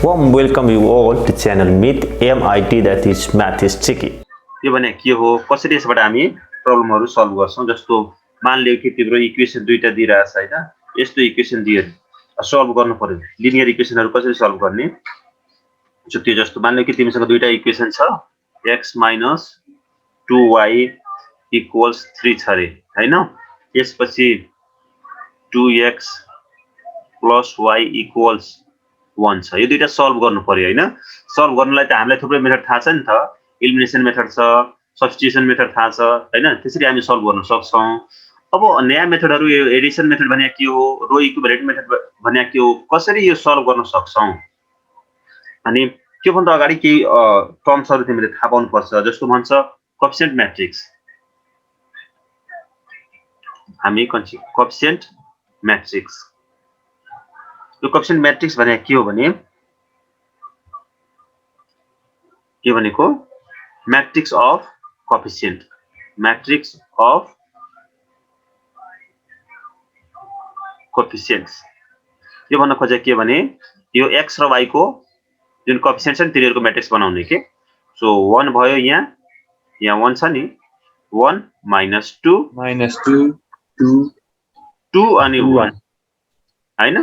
Warm welcome you all to channel Meet MIT, that is Math is Tricky. यो भने के हो, कसरी यसबाट हामी प्रब्लमहरु सल्भ गर्छौं। जस्तो मान लियो कि तिम्रो इक्वेसन दुईटा दिइराछ हैन, यस्तो इक्वेसन दियो सल्भ गर्नु पर्यो। लिनियर इक्वेसनहरु कसरी सल्भ गर्ने, त्यो जस्तो मान लियो कि तिमीसँग दुईटा इक्वेसन छ, x - 2y = 3 छ रे हैन। यसपछि 2x + y = 1 छ। यो दुईटा सल्भ गर्नु पर्यो हैन। सल्भ गर्नलाई त हामीलाई थुप्रै मेथड थाहा छ नि त। एलिमिनेसन मेथड छ, सब्स्टिट्युसन मेथड थाहा छ हैन। त्यसरी हामी सल्भ गर्न सक्छौं। अब नयाँ मेथडहरु, यो एडिसन मेथड भने के हो, रो इक्विभ्यालेन्ट मेथड भने के हो, कसरी यो सल्भ गर्न सक्छौं। अनि त्यो भन्दा अगाडि केही टर्म्सहरु तिमीले थाहा पाउनु पर्छ। जस्तो भन्छ कोएफिसिएन्ट म्याट्रिक्स। हामी कोएफिसिएन्ट म्याट्रिक्स, यो कोएफिसिएन्ट म्याट्रिक्स भने के हो भने के भनेको matrix of coefficient, matrix of coefficients. यो भन्न खोजे के भने यो x र y को जुन कोएफिसिएन्ट छ नि तिनीहरुको म्याट्रिक्स बनाउने के। सो 1 भयो, यहाँ 1 छ नि, 1 - 2 2 अनि 1 हैन।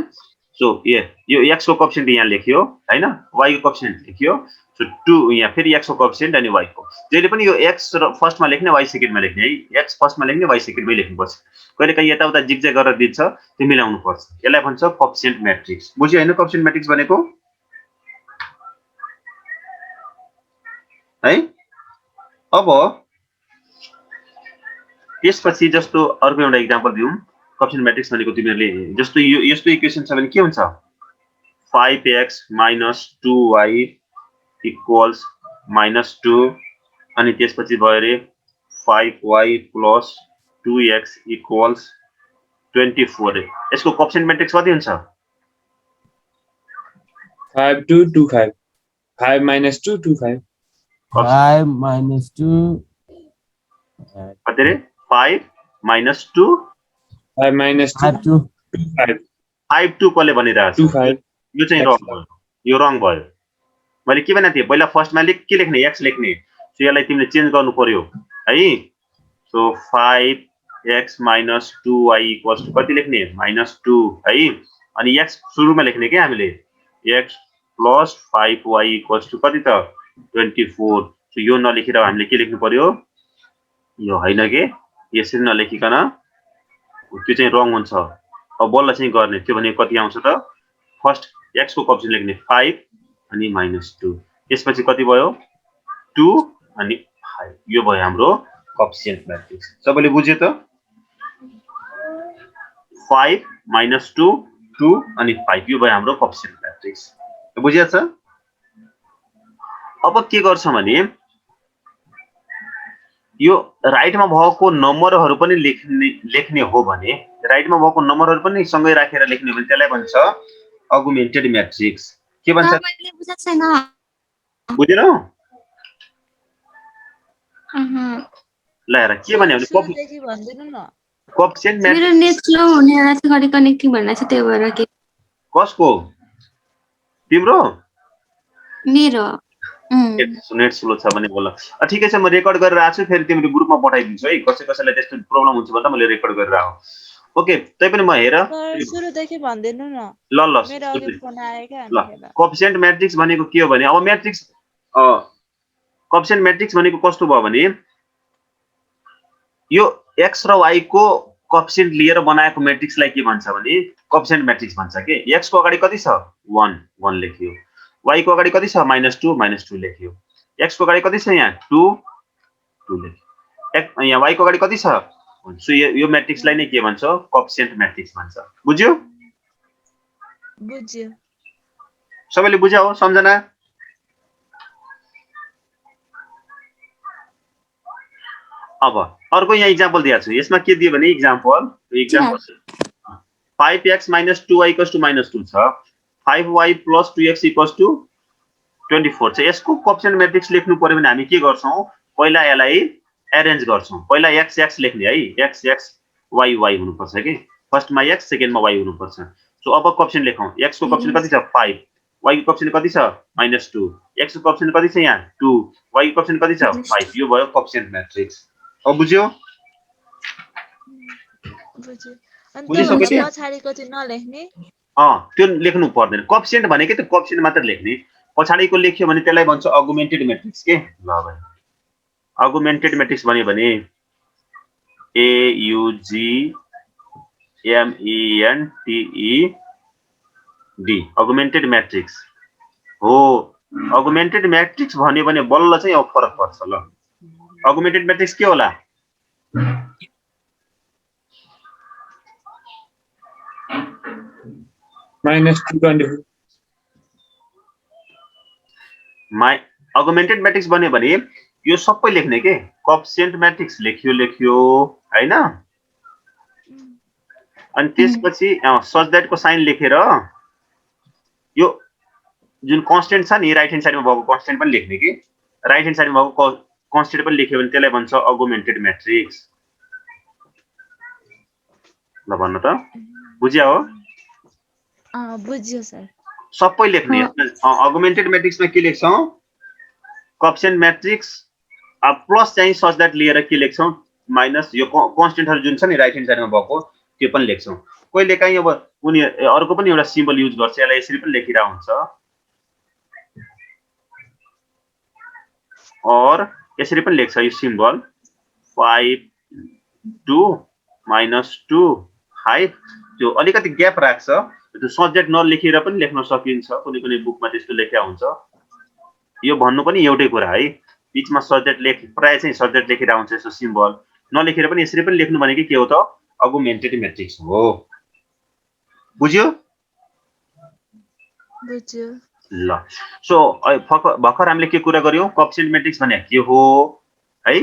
सो यो x को कोएफिसिएन्ट यहाँ लेख्यो हैन, y को कोएफिसिएन्ट लेख्यो। सो 2 यहाँ फेरि x को कोएफिसिएन्ट अनि y को। जहिले पनि यो x र फर्स्टमा लेख्ने, y सेकेन्डमा लेख्ने है। x फर्स्टमा लेख्ने, y सेकेन्डमै लेख्नुपर्छ। कहिलेकाहीँ यताउता जिगज्याग गरेर दिन्छ, त्यो मिलाउनु पर्छ। यसलाई भन्छ कोएफिसिएन्ट म्याट्रिक्स। बुझ्यो हैन कोएफिसिएन्ट म्याट्रिक्स भनेको है। अब त्यसपछि जस्तो अर्को एउटा एक्जाम्पल दिउँ। कोएफिसिएन्ट म्याट्रिक्स भनेको तिमीहरुले जस्तो यो यस्तो इक्वेसन छ भने के हुन्छ, 5x - 2y = -2 अनि त्यसपछि भयो रे 5y + 2x = 24 रे। यसको कोएफिसिएन्ट म्याट्रिक्स कति हुन्छ? 5 2 2 5 5 - 2 2 5 5 - 2 कति रे? 5 - 2 5 - 2 2 5 5 2 कसले भनिरहेछ? 2 5 यो चाहिँ रङ भयो, यो रङ भयो। मैले के भने थिए पहिला फर्स्टमा के लेख्ने, x लेख्ने। सो यसलाई तिमीले चेन्ज गर्नु पर्यो है। सो 5x - 2y = कति लेख्ने, -2 है। अनि x सुरुमा लेख्ने के हामीले, x + 5y = कति त 24। सो यो नलेखेर हामीले के लेख्नु पर्यो, यो हैन के, यसरी नलेखिकन त्यो चाहिँ रङ हुन्छ। अब बल्ल चाहिँ गर्ने, त्यो भने कति आउँछ त, फर्स्ट x को कोएफिसिएन्ट लेख्ने 5 अनि -2, त्यसपछि कति भयो 2 अनि 5। यो भयो हाम्रो कोएफिसिएन्ट म्याट्रिक्स। सबैले बुझ्यो त? 5 - 2 2 अनि 5, यो भयो हाम्रो कोएफिसिएन्ट म्याट्रिक्स। बुझ्या छ? अब के गर्छौं भने यो राइटमा भएको नम्बरहरु पनि लेख्ने हो भने, राइटमा भएको नम्बरहरु पनि सँगै राखेर लेख्ने हो भने त्यसलाई भन्छ अगुमेन्टेड म्याट्रिक्स। के भन्छ? बुझेनौ? ल हेर के भन्यो भने कोएफिसिएन्ट म्याट्रिक्स। मेरो नेट स्लो हुने रहेछ, घरि कनेक्टिङ भनिरहेछ, त्यही भएर के। कसको? तिम्रो? मेरो नेट स्लो छ भने बोल। ठिकै छ, म रेकर्ड गरेर आछु, फेरि तिम्रो ग्रुपमा पठाइदिन्छु है। कसैलाई त्यस्तो प्रब्लम हुन्छ भने मैले रेकर्ड गरेर आऊ। ओके, तै पनि म हेर सुरुदेखि भन्दिनु न। ल ल मेरो अघि फोन आयो के ल। कोएफिसिएन्ट म्याट्रिक्स भनेको के हो भने, अब म्याट्रिक्स कोएफिसिएन्ट म्याट्रिक्स भनेको कस्तो भयो भने यो x र y को कोएफिसिएन्ट लिएर बनाएको म्याट्रिक्सलाई के भन्छ भने कोएफिसिएन्ट म्याट्रिक्स भन्छ के। x को अगाडि कति छ, 1 1 लेख्यो। y को अगाडि कति छ, -2 -2 लेख्यो। x को अगाडि कति छ, यहाँ 2 2 लेख्यो। यहाँ y को अगाडि कति छ, सो यो म्याट्रिक्सलाई नै के भन्छ, कोएफिसिएन्ट म्याट्रिक्स भन्छ। बुझ्यो? बुझ्यो। सबैले बुझ्या हो? सम्झना? अब अर्को यहाँ एक्जाम्पल दिएको छु। यसमा के दियो भने एक्जाम्पल 5x - 2y = -2 छ, 5y + 2x = 24 छ। यसको कोएफिसिएन्ट म्याट्रिक्स लेख्नु पर्यो भने हामी के गर्छौं, पहिला यसलाई एरेन्ज गर्छौं। पहिला x x लेख्ने है, x x y y हुनुपर्छ के। फर्स्टमा x सेकेन्डमा y हुनुपर्छ। सो अब कोएफिसिएन्ट लेखौं। x को कोएफिसिएन्ट कति छ, 5। y को कोएफिसिएन्ट कति छ -2 x को कोएफिसिएन्ट कति छ यहाँ 2 y को कोएफिसिएन्ट कति छ 5 यो भयो कोएफिसिएन्ट म्याट्रिक्स अब बुझ्यो बुझ्यो अनि बुझिसक्यो त्यो नि? पछाडिको चाहिँ नलेख्ने त्यो लेख्नु पर्दैन कोएफिसिएन्ट भनेकै त्यो कोएफिसिएन्ट मात्र लेख्ने पछाडिको लेख्यो भने त्यसलाई भन्छ अगुमेन्टेड म्याट्रिक्स के ल भाइ अगुमेन्टेड म्याट्रिक्स भन्यो भने A U G M E N T E D augmented matrix हो अगुमेन्टेड म्याट्रिक्स भन्यो भने बल्ल चाहिँ अब फरक पर्छ ल अगुमेन्टेड म्याट्रिक्स के होला -224 अगुमेन्टेड म्याट्रिक्स बन्यो भने यो सबै लेख्ने के कोएफिसिएन्ट म्याट्रिक्स लेख्यो हैन अनि त्यसपछि सच दैट को साइन लेखेर यो जुन कन्स्टेन्ट छ नि राइट ह्यान्ड साइडमा भएको कन्स्टेन्ट पनि लेख्ने कि राइट ह्यान्ड साइडमा भएको कन्स्टेन्ट पनि लेख्यो भने त्यसलाई भन्छ अगुमेन्टेड म्याट्रिक्स ल भन्नु त बुझ्या हो बुझ्यो सर सबै लेख्ने अगुमेन्टेड म्याट्रिक्समा के लेख्छौं कोएफिसिएन्ट म्याट्रिक्स प्लस चाहिँ सच दैट लिएर के लेख्छौं माइनस यो कन्स्टेन्टहरु जुन छ नि राइट ह्यान्ड साइडमा भएको त्यो पनि लेख्छौं कहिले काहीँ अब उनी अर्को पनि एउटा सिम्बल युज गर्छ यसलाई यसरी पनि लेखिरा हुन्छ और यसरी पनि लेख्छ यो सिम्बल 5 2 -2 5 त्यो अलिकति ग्याप राख्छ त्यो सब्जेक्ट नलेखेर पनि लेख्न सकिन्छ कुनै कुनै बुकमा त्यस्तो लेख्या हुन्छ यो भन्नु पनि एउटै कुरा है बीचमा सब्जेक्ट लेख प्राय चाहिँ सब्जेक्ट लेखेर आउँछ यसो सिम्बल नलेखेर पनि यसरी पनि लेख्नु भनेको के हो त अगुमेन्टेड म्याट्रिक्स हो बुझ्यो बुझ्यो ल सो भर्खर हामीले के कुरा गर्यौं कोएफिसिएन्ट म्याट्रिक्स भने के हो है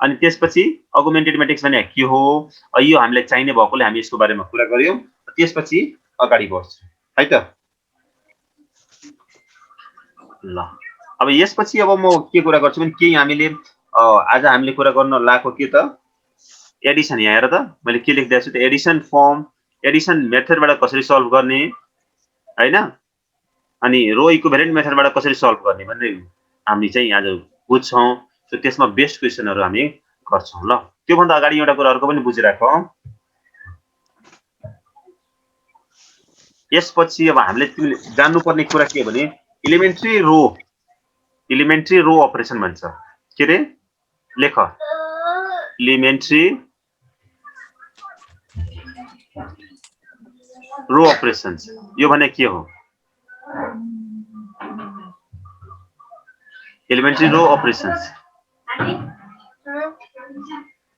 अनि त्यसपछि अगुमेन्टेड म्याट्रिक्स भने के हो यो हामीलाई चाहिने भएकोले हामी यसको बारेमा कुरा गर्यौं त्यसपछि अगाडि बढ्छौं है त ल अब यसपछि अब म के कुरा गर्छु भने के हामीले आज हामीले कुरा गर्न लागेको के त एडिसन यहाँ हेर त मैले के लेख्दै छु त एडिसन फर्म एडिसन मेथडबाट कसरी सल्भ गर्ने हैन अनि रो इक्विभ्यालेन्ट मेथडबाट कसरी सल्भ गर्ने भन्ने हामी चाहिँ आज बुझ्छौं सो त्यसमा बेस्ट क्वेशनहरु हामी गर्छौं ल त्यो भन्दा अगाडि एउटा कुरा अर्को पनि बुझिराखौ यसपछि अब हामीले जान्नु पर्ने कुरा के भने एलिमेन्ट्री रो अपरेसन भन्छ के रे लेख एलिमेन्ट्री रो अपरेशन्स यो भने के हो एलिमेन्ट्री रो अपरेशन्स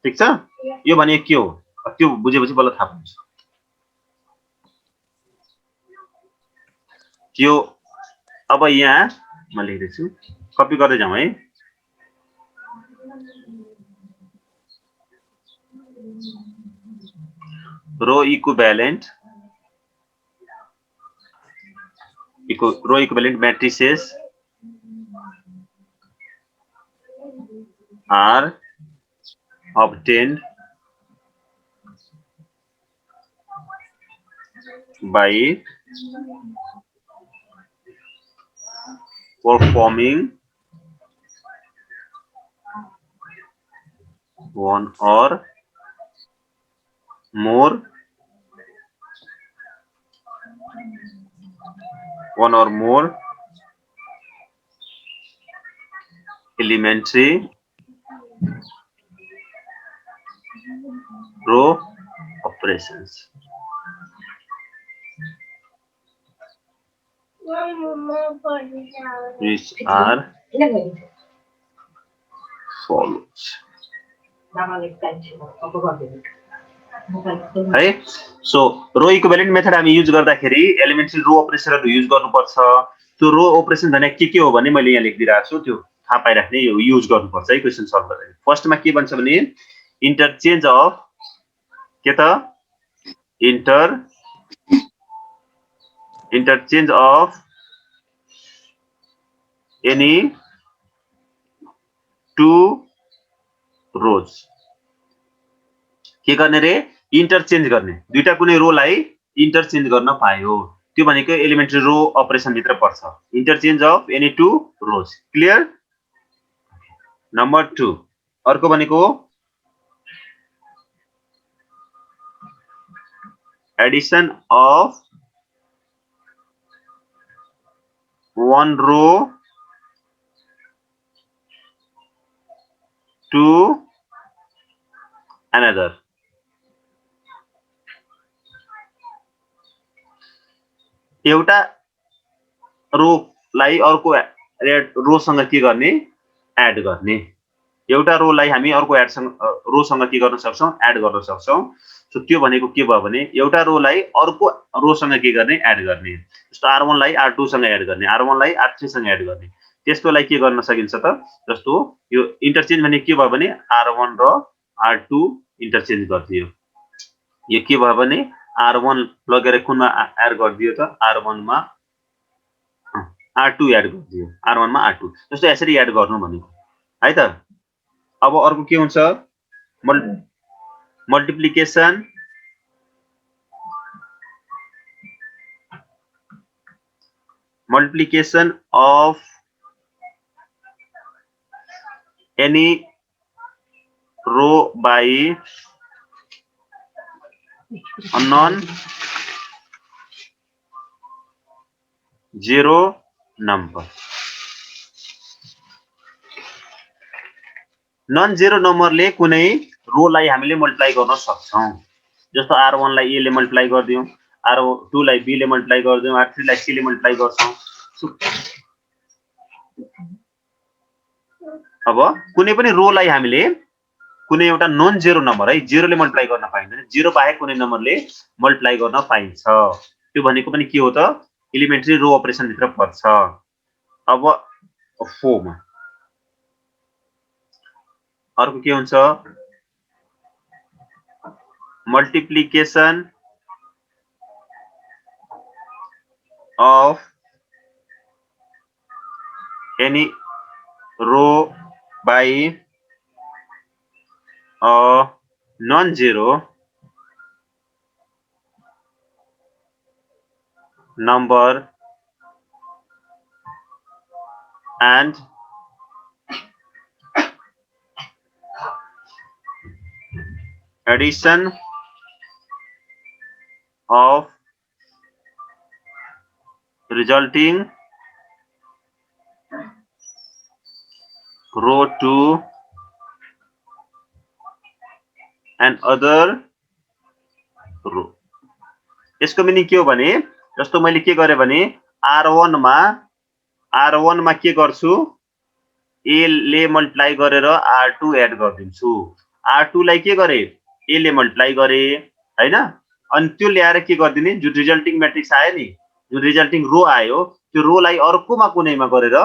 ठीक छ यो भने के हो त्यो बुझेपछि बल्ल थाहा पाउँछ त्यो अब यहाँ म लेख्दैछु कपी गर्दै जाउँ है रो equivalent matrices are obtained by performing one or more elementary row operations. Which are follows. है सो रो इक्विभ्यालेन्ट मेथड हामी युज गर्दाखेरि एलिमेन्ट्री रो अपरेसनहरु युज गर्नुपर्छ त्यो रो अपरेसन भने के हो भने मैले यहाँ लेखिदिरहेको छु त्यो थाहा पाइराख्ने यो युज गर्नुपर्छ है क्वेशन सल्भ गर्दा फर्स्टमा के भन्छ भने इन्टरचेन्ज अफ के त इन्टरचेन्ज अफ एनी टु रोज के गर्ने रे इन्टरचेन्ज गर्ने दुईटा कुनै रोलाई इन्टरचेन्ज गर्न पायो त्यो भनेको एलिमेन्ट्री रो अपरेसन भित्र पर्छ interchange of any two rows clear number 2 अर्को भनेको addition of one row to another एउटा रोलाई अर्को रोसँग के गर्ने एड गर्ने एउटा रोलाई हामी अर्को रोसँग के गर्न सक्छौं एड गर्न सक्छौं सो त्यो भनेको के भयो भने एउटा रोलाई अर्को रोसँग के गर्ने एड गर्ने जस्तो r1 लाई r2 सँग एड गर्ने r1 लाई r3 सँग एड गर्ने त्यसकोलाई के गर्न सकिन्छ त जस्तो यो इन्टरचेन्ज भने के भयो भने r1 र r2 इन्टरचेन्ज गरिदियो यो के भयो भने r1 लगेर कुनमा एड गरिदियो त r1 मा r2 एड गरिदियो r1 मा r2 जस्तो यसरी एड गर्नु भनेको है त अब अर्को के हुन्छ multiplication of any row by a non-zero number. non-zero नम्बरले कुनै रोलाई हामीले मल्टिप्लाई गर्न सक्छौं जस्तो r1 लाई a ले मल्टिप्लाई गर्दियौ r2 लाई b ले मल्टिप्लाई गर्दियौ r3 लाई c ले मल्टिप्लाई गर्छौं अब कुनै पनि रोलाई हामीले कुनै एउटा नन जेरो नम्बर है जेरोले मल्टिप्लाई गर्न पाइँदैन जेरो बाहेक कुनै नम्बरले मल्टिप्लाई गर्न पाइन्छ त्यो भनेको पनि के हो त एलिमेन्ट्री रो अपरेसन भित्र पर्छ अब 4 मा अर्को के हुन्छ multiplication of any row by a non-zero number and addition of resulting row to and other row यसको मिनिङ के हो भने जस्तो मैले के गरे भने r1 मा के गर्छु a ले मल्टिप्लाई गरेर r2 एड गर्दिन्छु r2 लाई के गरे a ले मल्टिप्लाई गरे हैन अनि त्यो ल्याएर के गर्दिने जो रिजल्टिङ म्याट्रिक्स आयो नि जो रिजल्टिङ रो आयो त्यो रोलाई अर्कोमा कुनैमा गरेर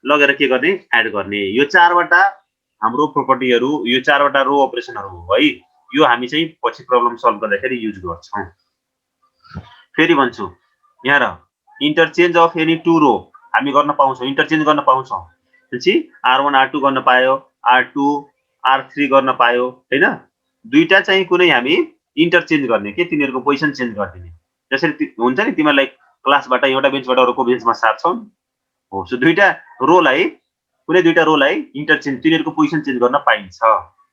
लगेर के गर्ने एड गर्ने यो चारवटा हाम्रो प्रोपर्टीहरु यो चारवटा रो अपरेसनहरु हो है यो हामी चाहिँ पछि प्रब्लम सल्भ गर्दाखेरि युज गर्छौं फेरि भन्छु यहाँ र इन्टरचेन्ज अफ एनी टु रो हामी गर्न पाउँछौं इन्टरचेन्ज गर्न पाउँछौं त्यसपछि r1 r2 गर्न पायो r2 r3 गर्न पायो हैन दुईटा चाहिँ कुनै हामी इन्टरचेन्ज गर्ने के तिनीहरुको पोजिसन चेन्ज गर्दिने जसरी हुन्छ नि तिमीलाई क्लासबाट एउटा बेन्चबाट अर्को बेन्चमा सार्छौ हो सो दुईटा रोलाई कुनै दुईटा रोलाई इन्टरचेन्ज तिनीहरुको पोजिसन चेन्ज गर्न पाइन्छ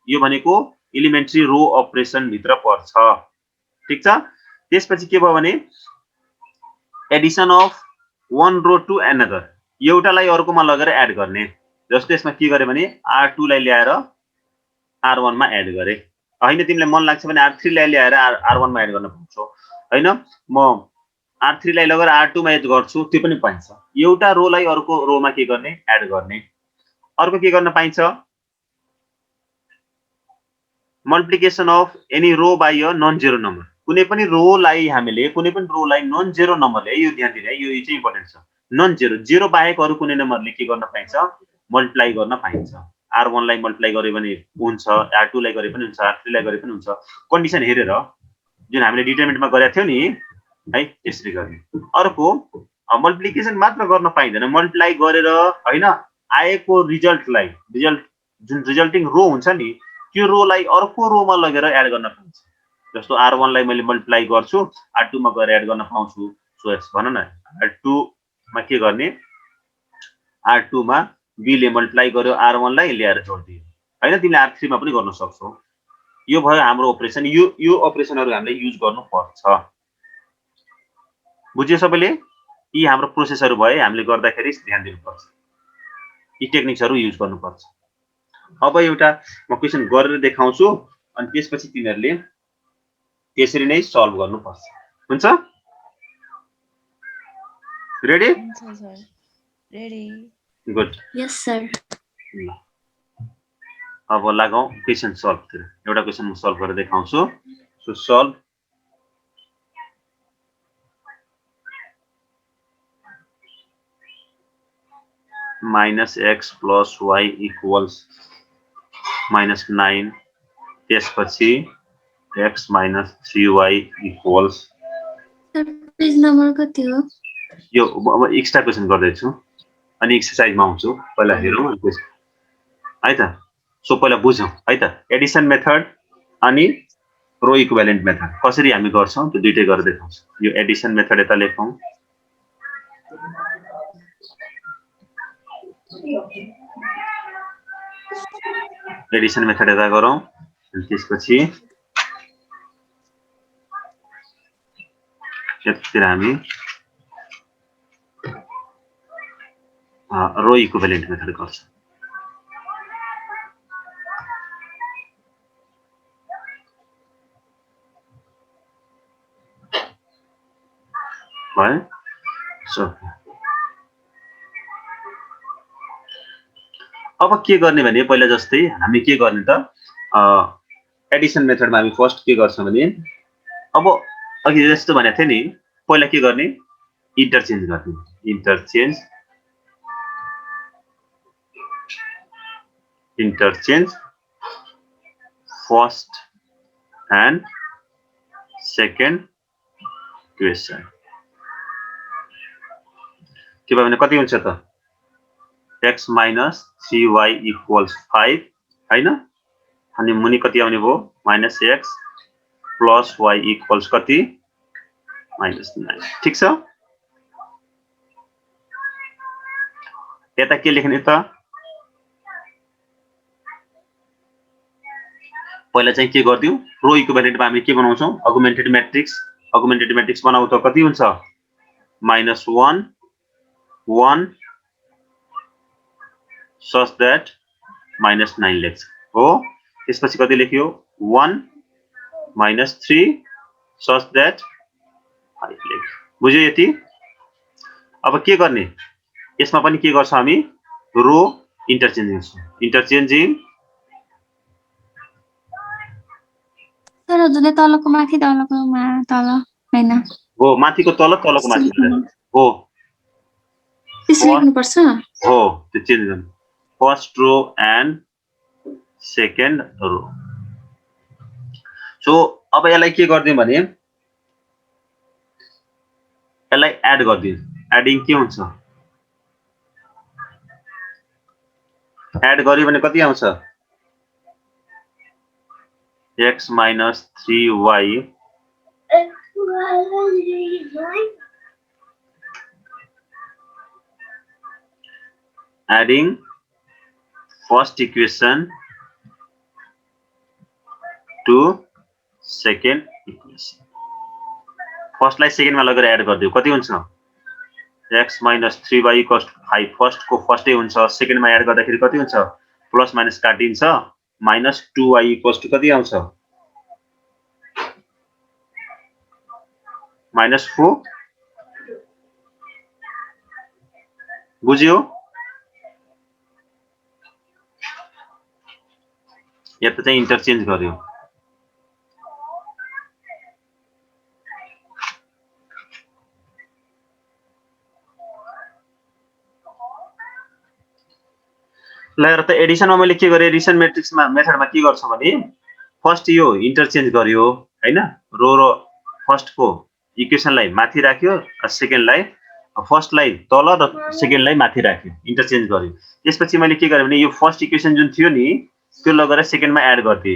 यो भनेको एलिमेन्ट्री रो अपरेसन भित्र पर्छ ठीक छ त्यसपछि के भयो भने Edison of one row to another एउटालाई अर्कोमा लगेर एड गर्ने जस्तो यसमा के गरे भने r2 लाई ल्याएर r1 मा एड गरे हैन तिमीलाई मन लाग्छ भने r3 लाई ल्याएर r1 मा एड गर्न पाउँछौ हैन म r3 लाई लगेर r2 मा एड गर्छु त्यो पनि पाइन्छ एउटा रोलाई अर्को रोमा के गर्ने एड गर्ने अर्को के गर्न पाइन्छ multiplication of any row by a non zero number कुनै पनि रोलाई हामीले कुनै पनि रोलाई नन जेरो नम्बरले यो ध्यान दिनु यो चाहिँ इम्पोर्टेन्ट छ नन जेरो जेरो बाहेक अरु कुनै नम्बरले के गर्न पाइन्छ मल्टिप्लाई गर्न पाइन्छ r1 लाई मल्टिप्लाई गरे भने हुन्छ r2 लाई गरे पनि हुन्छ r3 लाई गरे पनि हुन्छ कन्डिसन हेरेर जुन हामीले डिटरमिनेन्टमा गरेका थियौ नि है त्यसरी गर्ने अर्को मल्टिप्लिकेसन मात्र गर्न पाइदैन मल्टिप्लाई गरेर हैन आएको रिजल्टलाई जुन रिजल्टिङ रो हुन्छ नि त्यो रोलाई अर्को रोमा लगेर एड गर्न पाइन्छ जस्तो r1 लाई मैले मल्टिप्लाई गर्छु r2 मा गएर एड गर्न पाउँछु 2x भन न r2 मा के गर्ने r2 मा b ले मल्टिप्लाई गर्यो r1 लाई ल्याएर जोड्दियो हैन तिमीले r3 मा पनि गर्न सक्छौ यो भयो हाम्रो अपरेसन यो अपरेसनहरु हामीले युज गर्नु पर्छ बुझ्यो सबैले यी हाम्रो प्रोसेसहरु भए हामीले गर्दाखेरि ध्यान दिनुपर्छ यी टेक्निक्सहरु युज गर्नुपर्छ अब एउटा म क्वेशन गरेर देखाउँछु अनि त्यसपछि तिमीहरुले त्यसरी नै सल्भ गर्नुपर्छ हुन्छ रेडी हुन्छ सर रेडी गुड यस सर अब लागौं क्वेशन सल्भ तिर एउटा क्वेशन म सल्भ गरेर देखाउँछु सो सल्भ -x + y = -9 त्यसपछि x - 3y = sir page number कति हो यो अब एक्स्ट्रा क्वेशन गर्दै छु अनि एक्सरसाइजमा आउँछु पहिला हेरौँ अनि त्यसपछि है त सो पहिला बुझौँ है त एडिसन मेथड अनि रो इक्विभ्यालेन्ट मेथड कसरी हामी गर्छौं त्यो दुईटै गरेर देखाउँछु यो एडिसन मेथड यता लेखौं एडिसन मेथड यता गरौँ अनि त्यसपछि यतिखेर हामी रो इक्विभ्यालेन्ट मेथड गर्छौं भयो सो अब के गर्ने भने पहिला जस्तै हामी के गर्ने त एडिसन मेथडमा हामी फर्स्ट के गर्छौं भने अब अघि जस्तो भनेको थिए नि पहिला के गर्ने इन्टरचेन्ज गर्ने interchange first and second question के भयो भने कति हुन्छ त x - 3y = 5 हैन अनि मुनि कति आउने भो -x + y = कति -9 ठीक छ यता के लेख्ने त पहिला चाहिँ के गर्दियौ रो इक्विभ्यालेन्टमा हामी के बनाउँछौं अगुमेन्टेड म्याट्रिक्स बनाउ त कति हुन्छ -1 1 such that -9 लेख्छ हो त्यसपछि कति लेख्यो 1 - 3 such that 5 लेख्छ बुझ्यो यति अब के गर्ने यसमा पनि के गर्छौं हामी रो इन्टरचेन्जिङ सर हजुरले तलको माथि तलको तल हैन हो माथिको तल तलको माथि हो त्यसले लेख्नु पर्छ हो त्यो चेन्ज गर्नु first row and second row so अब यसलाई के गर्दियौ भने यसलाई एड गर्दियौ एडिङ के हुन्छ एड गर्यो भने कति आउँछ x - 3y adding first equation to second equation first लाई सेकेन्ड मा लगेर एड गर्दियौ कति हुन्छ x - 3y = 5 फर्स्ट को फर्स्टै हुन्छ सेकेन्ड मा एड गर्दाखेरि कति हुन्छ प्लस माइनस काटिन्छ -2y = कति आउँछ -4 बुझ्यो यता चाहिँ इन्टरचेन्ज गर्यो ल र त एडिसनमा मैले के गरे एडिसन म्याट्रिक्समा मेथडमा के गर्छ भने फर्स्ट यो इन्टरचेन्ज गर्यो हैन रो र फर्स्ट को इक्वेसनलाई माथि राख्यो र सेकेन्डलाई फर्स्टलाई तल र सेकेन्डलाई माथि राख्यो इन्टरचेन्ज गर्यो त्यसपछि मैले के गरे भने यो फर्स्ट इक्वेसन जुन थियो नि त्यो लगेर सेकेन्डमा एड गर्थे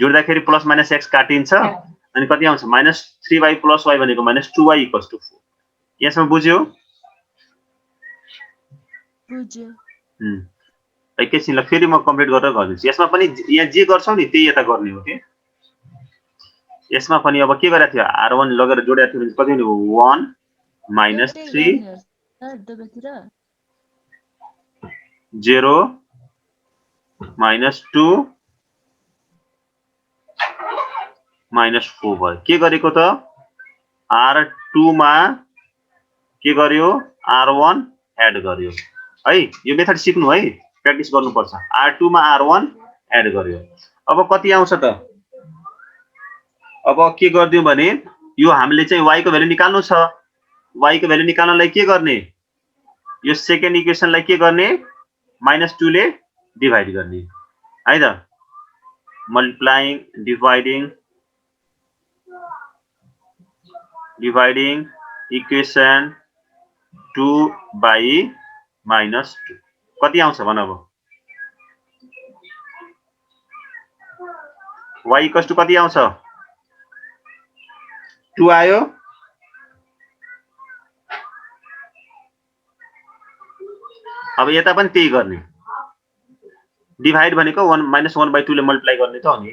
जोड्दाखेरि प्लस माइनस x काटिन्छ अनि कति आउँछ -3y + y भनेको -2y = 4 यसमा बुझ्यो? बुझ्यो। एकैछिन ल फेरि म कम्प्लिट गरेर गर्दिन्छु। यसमा पनि यहाँ जे गर्छौ नि त्यही यता गर्ने हो के। यसमा पनि अब के गरेको थियो R1 लगेर जोडेको थियो भने कति हुने हो 1 minus 3 दुवैतिर 0 minus 2 minus 4 भयो। के गरेको त R2 मा के गर्यो R1 एड गर्यो है। यो मेथड सिक्नु है, प्र्याक्टिस गर्नुपर्छ। R2 मा R1 एड गर्यो। अब कति आउँछ त? अब के गर्दियौ भने यो हामीले चाहिँ y को भ्यालु निकाल्नु छ। y को भ्यालु निकाल्नलाई के गर्ने? यो सेकेन्ड इक्वेसनलाई के गर्ने? -2 ले डिभाइड गर्ने है त। मल्टिप्लाइङ डिभाइडिङ इक्वेसन 2 by -2 कति आउँछ भन अब? y इक्वल्स टु कति आउँछ? 2 आयो। अब यता पनि त्यही गर्ने। डिभाइड भनेको 1 -1/2 ले मल्टिप्लाई गर्ने त हो नि।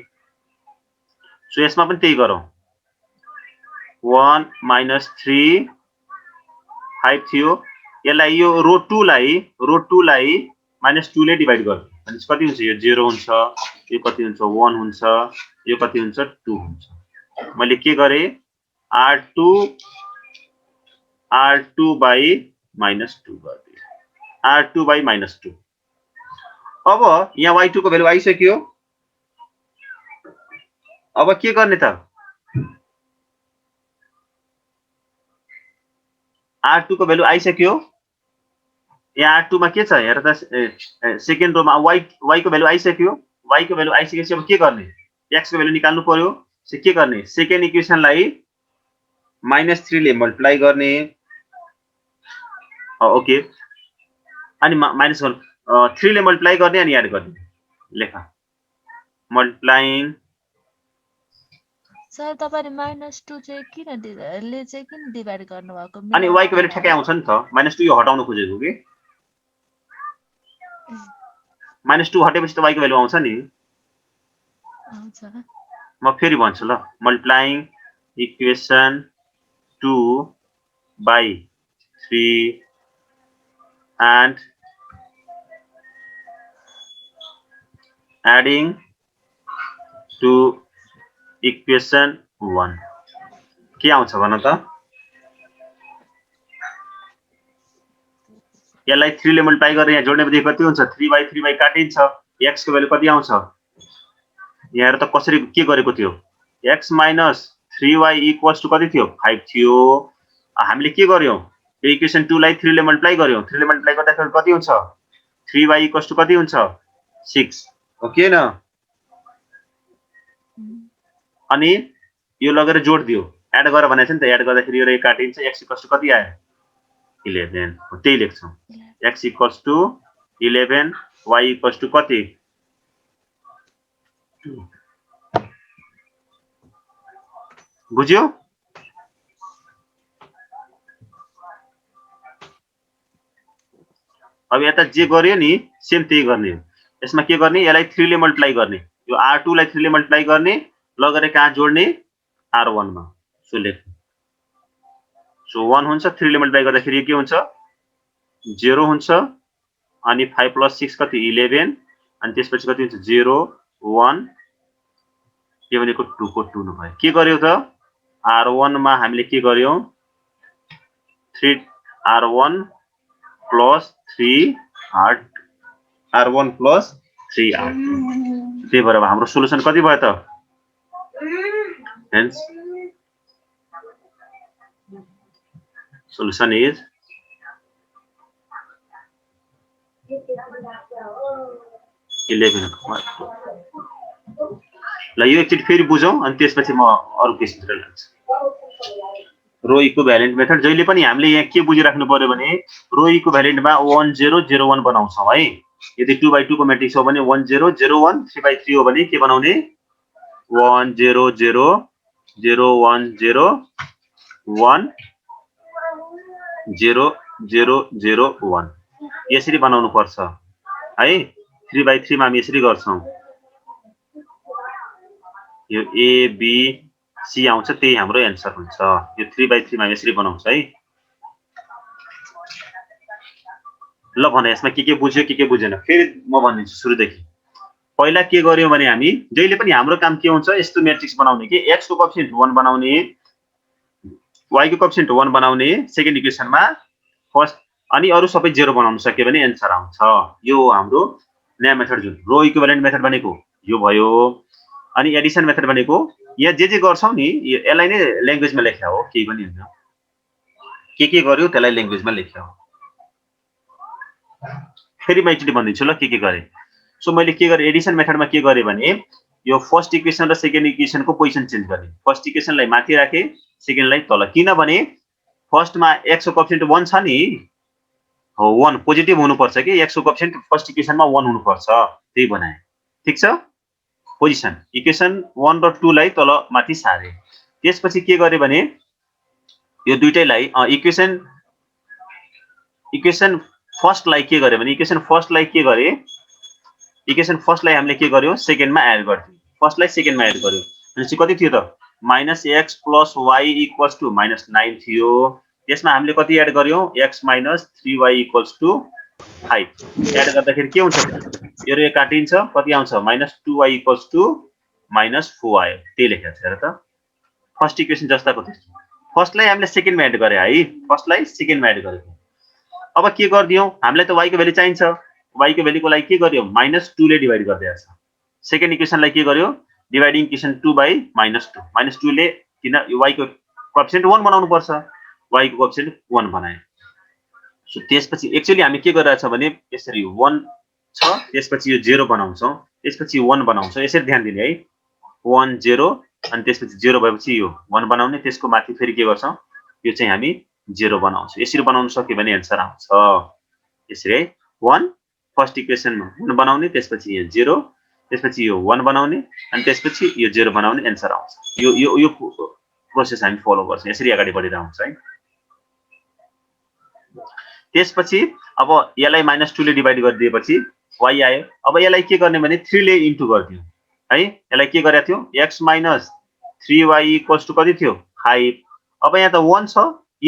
सो यसमा पनि त्यही गरौँ। 1 -3 5 थियो। यसलाई यो रो 2 लाई -2 ले डिभाइड गर्ने भने कति हुन्छ? यो 0 हुन्छ, यो कति हुन्छ 1 हुन्छ, यो कति हुन्छ 2 हुन्छ। मैले के गरे R2 by -2 गरिदिए। R2 by -2। अब यहाँ y2 को भ्यालु आइसक्यो। अब के गर्ने त? R2 को भ्यालु आइसक्यो। यहाँ R2 मा के छ हेर त, सेकेन्ड रोमा y को भ्यालु आइसक्यो। y को भ्यालु आइसकेपछि अब के गर्ने? x को भ्यालु निकाल्नु पर्यो। सो के गर्ने? सेकेन्ड इक्वेसनलाई -3 ले मल्टिप्लाई गर्ने। ओके, अनि -1 3 ले मल्टिप्लाई गर्ने अनि एड गर्ने। लेखा मल्टिप्लाइङ। सर तपाईले -2 चाहिँ किन डिभाइड गर्नु भएको? अनि y को भ्यालु ठ्याक्कै आउँछ नि त। -2 यो हटाउन खोजेको के। -2 हटेपछि त y को भ्यालु आउँछ नि। आउँछ। म फेरि भन्छु ल। Multiplying equation 2 by 3 and adding to equation 1 के आउँछ भन त? यसलाई 3 ले मल्टिप्लाई गरेर यहाँ जोड्ने बित्तिकै कति हुन्छ? 3/3 काटिन्छ। x को भ्यालु कति आउँछ? यहाँ हेर त कसरी के गरेको थियो? x - 3y इक्वल्स टु कति थियो? 5 थियो। हामीले के गर्यौं? यो इक्वेसन 2 लाई 3 ले मल्टिप्लाई गर्यौं। 3 ले मल्टिप्लाई गर्दाखेरि कति हुन्छ? 3y इक्वल्स टु कति हुन्छ? 6 ओके न। अनि यो लगेर जोड दियो। एड गर भनेछ नि त। एड गर्दाखेरि यो रे काटिन्छ। x इक्वल्स टु कति आयो? 11। त्यही लेख्छौं। x equals to 11, y equals to कति? 2। बुझ्यो? अब यता जे गर्यो नि सेम त्यही गर्ने हो। यसमा के गर्ने? यसलाई 3 ले मल्टिप्लाई गर्ने। यो R2 लाई 3 ले मल्टिप्लाई गर्ने, लगेर कहाँ जोड्ने? R1 मा। सो लेख। सो 1 हुन्छ। 3 ले मल्टिप्लाई गर्दाखेरि के हुन्छ? 0 हुन्छ। अनि 5 + 6 कति? 11। अनि त्यसपछि कति हुन्छ? 0 1। के भनेको 2 को 2 नभए के गर्यो त? R1 मा हामीले के गर्यौं? 3 R1 + 3R R1 + 3R। त्यही भएर हाम्रो सोलुसन कति भयो त? Hence solution is 11। ल यो एकचोटि फेरि बुझौं अनि त्यसपछि म अरु क्वेशनतिर लाग्छु। रो इक्विभ्यालेन्ट मेथड जहिले पनि हामीले यहाँ के बुझिराख्नु पर्यो भने रो इक्विभ्यालेन्टमा 1 0 0 1 बनाउँछौं है। यदि 2/2 को म्याट्रिक्स हो भने 1 0 0 1, 3/3 हो भने के बनाउने? 1 0 0 0 1 0 1 0 0 0 1 यसरी बनाउनु पर्छ है 3/3 मा हामी यसरी गर्छौं यो A B C आउँछ त्यही हाम्रो एन्सर हुन्छ यो 3/3 मा यसरी बनाउँछ है ल भने यसमा के बुझ्यो के बुझेन फेरि म भन्दिन्छु सुरुदेखि पहिला के गर्यौ भने हामी जहिले पनि हाम्रो काम के हुन्छ यस्तो म्याट्रिक्स बनाउने कि x को कोएफिसिएन्ट 1 बनाउने y को कोएफिसिएन्ट 1 बनाउने सेकेन्ड इक्वेसनमा फर्स्ट अनि अरु सबै 0 बनाउन सक्यो भने एन्सर आउँछ यो हाम्रो नयाँ मेथड जुन रो इक्विभ्यालेन्ट मेथड भनेको यो भयो अनि एडिसन मेथड भनेको यहाँ जे गर्छौ नि यसलाई नै ल्याङ्ग्वेजमा लेख्या हो केही पनि हैन के गर्यो त्यसलाई ल्याङ्ग्वेजमा लेख्या हो फेरि म एकचोटी भन्दिन्छु ल के गरे सो मैले के गरे एडिसन मेथडमा के गरे भने यो फर्स्ट इक्वेसन र सेकेन्ड इक्वेसनको पोजिसन चेन्ज गर्ने फर्स्ट इक्वेसनलाई माथि राखे सेकेन्डलाई तल किनभने फर्स्टमा x को कोएफिसिएन्ट 1 छ नि हो 1 पोजिटिभ हुनु पर्छ कि x को कोएफिसिएन्ट फर्स्ट इक्वेसनमा 1 हुनु पर्छ त्यही बनाए ठीक छ पोजिसन इक्वेसन 1 र 2 लाई तल माथि सारे त्यसपछि के गरे भने यो दुईटैलाई इक्वेसन फर्स्ट लाई के गरे भने इक्वेसन फर्स्ट लाई के गरे इक्वेसन फर्स्ट लाई हामीले के गर्यो सेकेन्डमा एड गर्दियौ फर्स्ट लाई सेकेन्डमा एड गर्यो भनेपछि कति थियो त -x + y = -9 थियो त्यसमा हामीले कति एड गर्यौ x - 3y = 5 एड गर्दाखेरि के हुन्छ यो रे काटिन्छ कति आउँछ -2y = -4 आयो त्यही लेखेको छ हेर त फर्स्ट इक्वेसन जस्ताको थियो फर्स्टलाई हामीले सेकेन्डमा एड गरे है फर्स्टलाई सेकेन्डमा एड गरेको अब के गर्दियौ हामीलाई त y को भ्यालु चाहिन्छ y को भ्यालुको लागि के गर्यौ -2 ले डिवाइड गर्दैछ सेकेन्ड इक्वेसनलाई के गर्यो डिवाइडिङ इक्वेसन 2/-2 -2 ले किन y को कोएफिसिएन्ट 1 बनाउनु पर्छ y को कोएफिसिएन्ट 1 बनाए सो त्यसपछि एक्चुअली हामी के गरिरहेछ भने यसरी 1 छ त्यसपछि यो 0 बनाउँछौं त्यसपछि 1 बनाउँछौं यसरी ध्यान दिने है 1 0 अनि त्यसपछि 0 भएपछि यो 1 बनाउने त्यसको माथि फेरि के गर्छौं यो चाहिँ हामी 0 बनाउँछौं यसरी बनाउन सक्यो भने एन्सर आउँछ यसरी 1 फर्स्ट इक्वेसनमा 1 बनाउने त्यसपछि यो 0 त्यसपछि यो 1 बनाउने अनि त्यसपछि यो 0 बनाउने एन्सर आउँछ यो प्रोसेस हामी फलो गर्छौं यसरी अगाडि बढिरहेको हुन्छ है त्यसपछि अब यसलाई -2 ले डिवाइड गरिदिएपछि y आयो अब यसलाई के गर्ने भने 3 ले इन्टु गर्दियौ है यसलाई के गरेको थियो x - 3y = कति थियो 5 अब यहाँ त 1 छ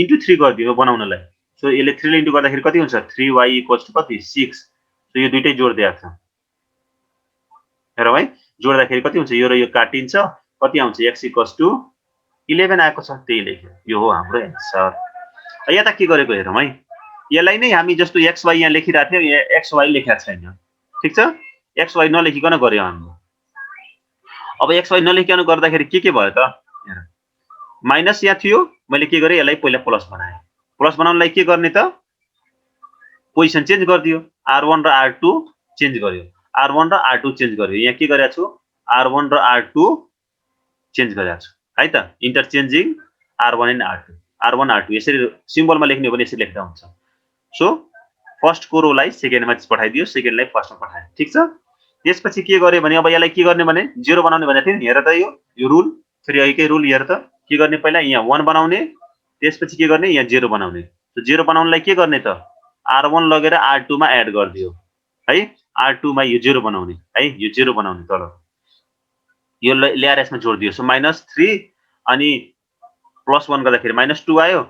इन्टु 3 गरिदियो बनाउनलाई सो यसले 3 ले इन्टु गर्दाखेरि कति हुन्छ 3y = कति 6 सो यो दुईटै जोड्दै आछ हेरौ है जोड्दाखेरि कति हुन्छ यो र यो काटिन्छ कति आउँछ x = 11 आएको छ त्यही लेख्यो यो हो हाम्रो एन्सर यहाँ त के गरेको हेरौ है यसलाई नै हामी जस्तो x y यहाँ लेखिरहेको थियो यहाँ x y लेखेको छैन ठीक छ x y नलेखिकन गर्यो हामीले अब x y नलेखिकन गर्दाखेरि के भयो त हेर माइनस यहाँ थियो मैले के गरे यसलाई पहिला प्लस बनाए प्लस बनाउनलाई के गर्ने त पोजिसन चेन्ज गरिदियो r1 र r2 चेन्ज गर्यो r1 र r2 चेन्ज गर्यो यहाँ के गरेको छु r1 र r2 चेन्ज गरेको छु है त इन्टरचेन्जिङ r1 एन्ड r1 r2 यसरी सिम्बलमा लेख्ने हो भने यसरी लेख्दा हुन्छ सो फर्स्ट को रोलाई सेकेन्डमा पठाइदियो सेकेन्डलाई फर्स्टमा पठाए ठीक छ त्यसपछि के गरे भने अब यसलाई के गर्ने भने 0 बनाउने भनेको थिए नि हेर त यो रुल फेरि यहीकै रुल हेर त के गर्ने पहिला यहाँ 1 बनाउने त्यसपछि के गर्ने यहाँ 0 बनाउने सो 0 बनाउनलाई के गर्ने त r1 लगेर r2 मा एड गरिदियो है r2 मा यो 0 बनाउने है यो 0 बनाउने तल यो ल्याएर यसमा जोड्दियो सो -3 अनि +1 गर्दाखेरि -2 आयो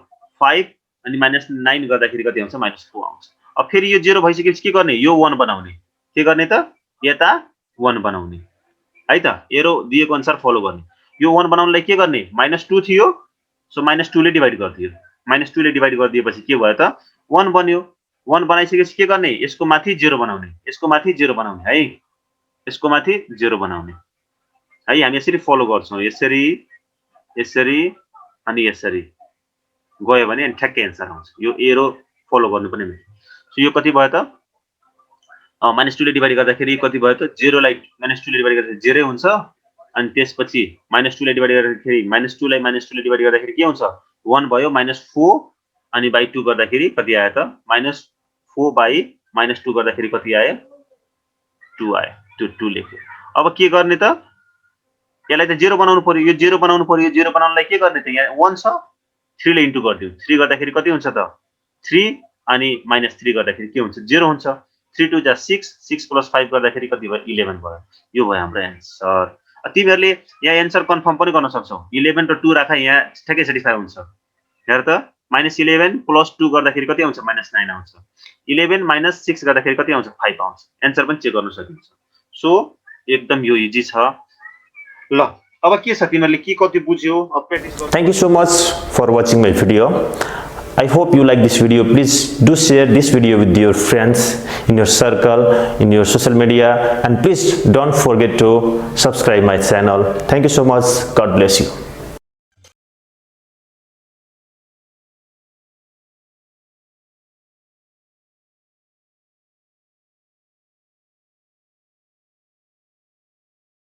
5 अनि -9 गर्दाखेरि कति आउँछ -4 आउँछ अब फेरि यो 0 भइसकेपछि के गर्ने यो 1 बनाउने के गर्ने त यता 1 बनाउने है त एरो दिएको अनुसार फलो गर्ने यो 1 बनाउनलाई के गर्ने -2 थियो सो -2 ले डिवाइड गरिदियो -2 ले डिवाइड गरिदिएपछि के भयो त 1 बन्यो 1 बनाइसकेपछि के गर्ने यसको माथि 0 बनाउने यसको माथि 0 बनाउने है यसको माथि 0 बनाउने है हामी यसरी फलो गर्छौं यसरी यसरी अनि यसरी गयो भने ठ्याक्कै एन्सर आउँछ यो एरो फलो गर्नुपर्ने सो यो कति भयो त -2 ले डिवाइड गर्दाखेरि कति भयो त 0 लाई -2 ले डिवाइड गर्दाखेरि 0 हुन्छ अनि त्यसपछि -2 ले डिवाइड गर्दाखेरि -2 लाई -2 ले डिवाइड गर्दाखेरि के हुन्छ 1 भयो -4 अनि बाइ 2 गर्दाखेरि कति आयो त -4 बाइ -2 गर्दाखेरि कति आयो 2 आयो 2 लेख्यो अब के गर्ने त यसलाई त 0 बनाउनु पर्यो यो 0 बनाउनु पर्यो यो 0 बनाउनलाई के गर्ने त यहाँ 1 छ 3 ले इन्टु गर्दियौ 3 गर्दाखेरि कति हुन्छ त 3 अनि -3 गर्दाखेरि के हुन्छ 0 हुन्छ 3 2 जा 6 6 + 5 गर्दाखेरि कति भयो 11 भयो यो भयो हाम्रो एन्सर तिमीहरुले यहाँ एन्सर कन्फर्म पनि गर्न सक्छौ 11 र 2 राखा यहाँ ठ्याक्कै सेटिस्फाई हुन्छ हेर त -11 + 2 गर्दाखेरि कति आउँछ -9 आउँछ 11 - 6 गर्दाखेरि कति आउँछ 5 आउँछ एन्सर पनि चेक गर्न सकिन्छ सो एकदम यो इजी छ ल अब के छ तिमीहरुले के कति बुझ्यौ अब प्र्याक्टिस गर्नु Thank you so much for watching my video. I hope you like this video. Please do share this video with your friends in your circle, in your social media, and please don't forget to subscribe my channel. Thank you so much. God bless you.